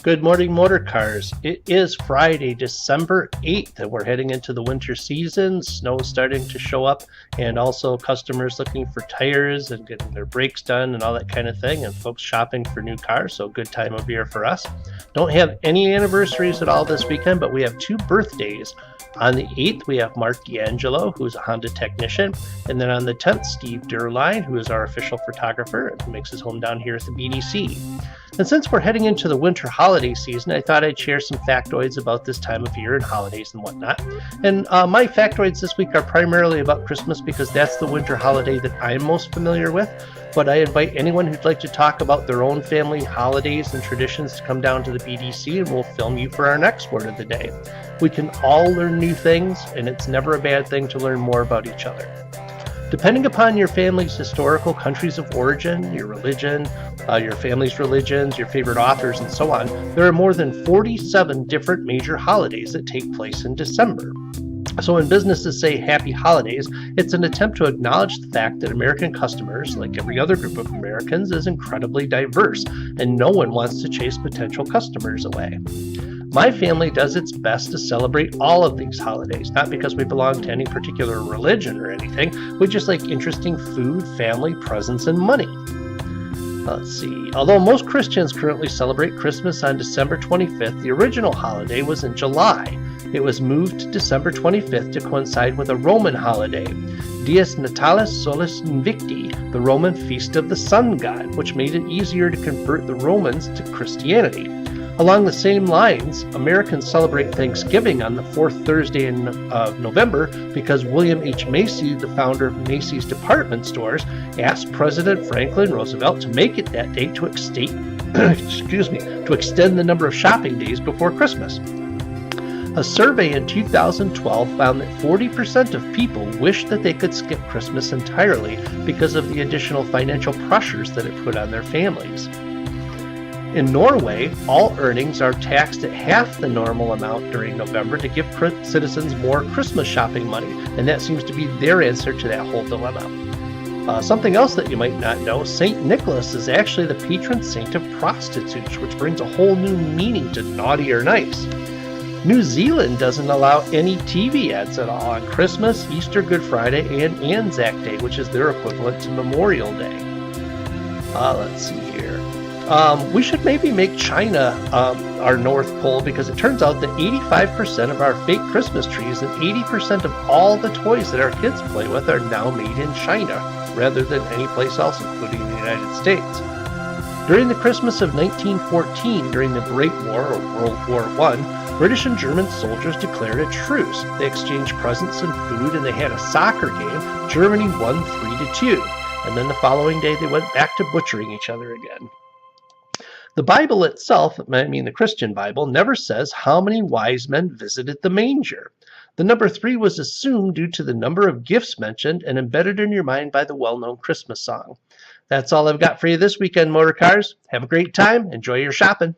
Good morning, motor cars. It is Friday, December 8th, and we're heading into the winter season. Snow is starting to show up, and also customers looking for tires and getting their brakes done and all that kind of thing, and folks shopping for new cars, so good time of year for us. Don't have any anniversaries at all this weekend, but we have two birthdays. On the 8th, we have Mark D'Angelo, who's a Honda technician, and then on the 10th, Steve Durline, who is our official photographer and makes his home down here at the BDC. And since we're heading into the winter holiday season, I thought I'd share some factoids about this time of year and holidays and whatnot. And my factoids this week are primarily about Christmas because that's the winter holiday that I'm most familiar with. But I invite anyone who'd like to talk about their own family holidays and traditions to come down to the BDC, and we'll film you for our next word of the day. We can all learn new things, and it's never a bad thing to learn more about each other. Depending upon your family's historical countries of origin, your religion, your family's religions, your favorite authors, and so on, there are more than 47 different major holidays that take place in December. So when businesses say happy holidays, it's an attempt to acknowledge the fact that American customers, like every other group of Americans, is incredibly diverse, and no one wants to chase potential customers away. My family does its best to celebrate all of these holidays, not because we belong to any particular religion or anything. We just like interesting food, family, presents, and money. Let's see. Although most Christians currently celebrate Christmas on December 25th, the original holiday was in July. It was moved to December 25th to coincide with a Roman holiday, Dies Natalis Solis Invicti, the Roman feast of the sun god, which made it easier to convert the Romans to Christianity. Along the same lines, Americans celebrate Thanksgiving on the fourth Thursday of November because William H. Macy, the founder of Macy's department stores, asked President Franklin Roosevelt to make it that day to extend the number of shopping days before Christmas. A survey in 2012 found that 40% of people wish that they could skip Christmas entirely because of the additional financial pressures that it put on their families. In Norway, all earnings are taxed at half the normal amount during November to give citizens more Christmas shopping money, and that seems to be their answer to that whole dilemma. Something else that you might not know, St. Nicholas is actually the patron saint of prostitutes, which brings a whole new meaning to naughty or nice. New Zealand doesn't allow any TV ads at all on Christmas, Easter, Good Friday, and Anzac Day, which is their equivalent to Memorial Day. Let's see here. We should maybe make China our North Pole because it turns out that 85% of our fake Christmas trees and 80% of all the toys that our kids play with are now made in China rather than any place else, including the United States. During the Christmas of 1914, during the Great War or World War I, British and German soldiers declared a truce. They exchanged presents and food, and they had a soccer game. Germany won 3-2. And then the following day, they went back to butchering each other again. The Bible itself, the Christian Bible, never says how many wise men visited the manger. The number 3 was assumed due to the number of gifts mentioned and embedded in your mind by the well-known Christmas song. That's all I've got for you this weekend, motor cars. Have a great time. Enjoy your shopping.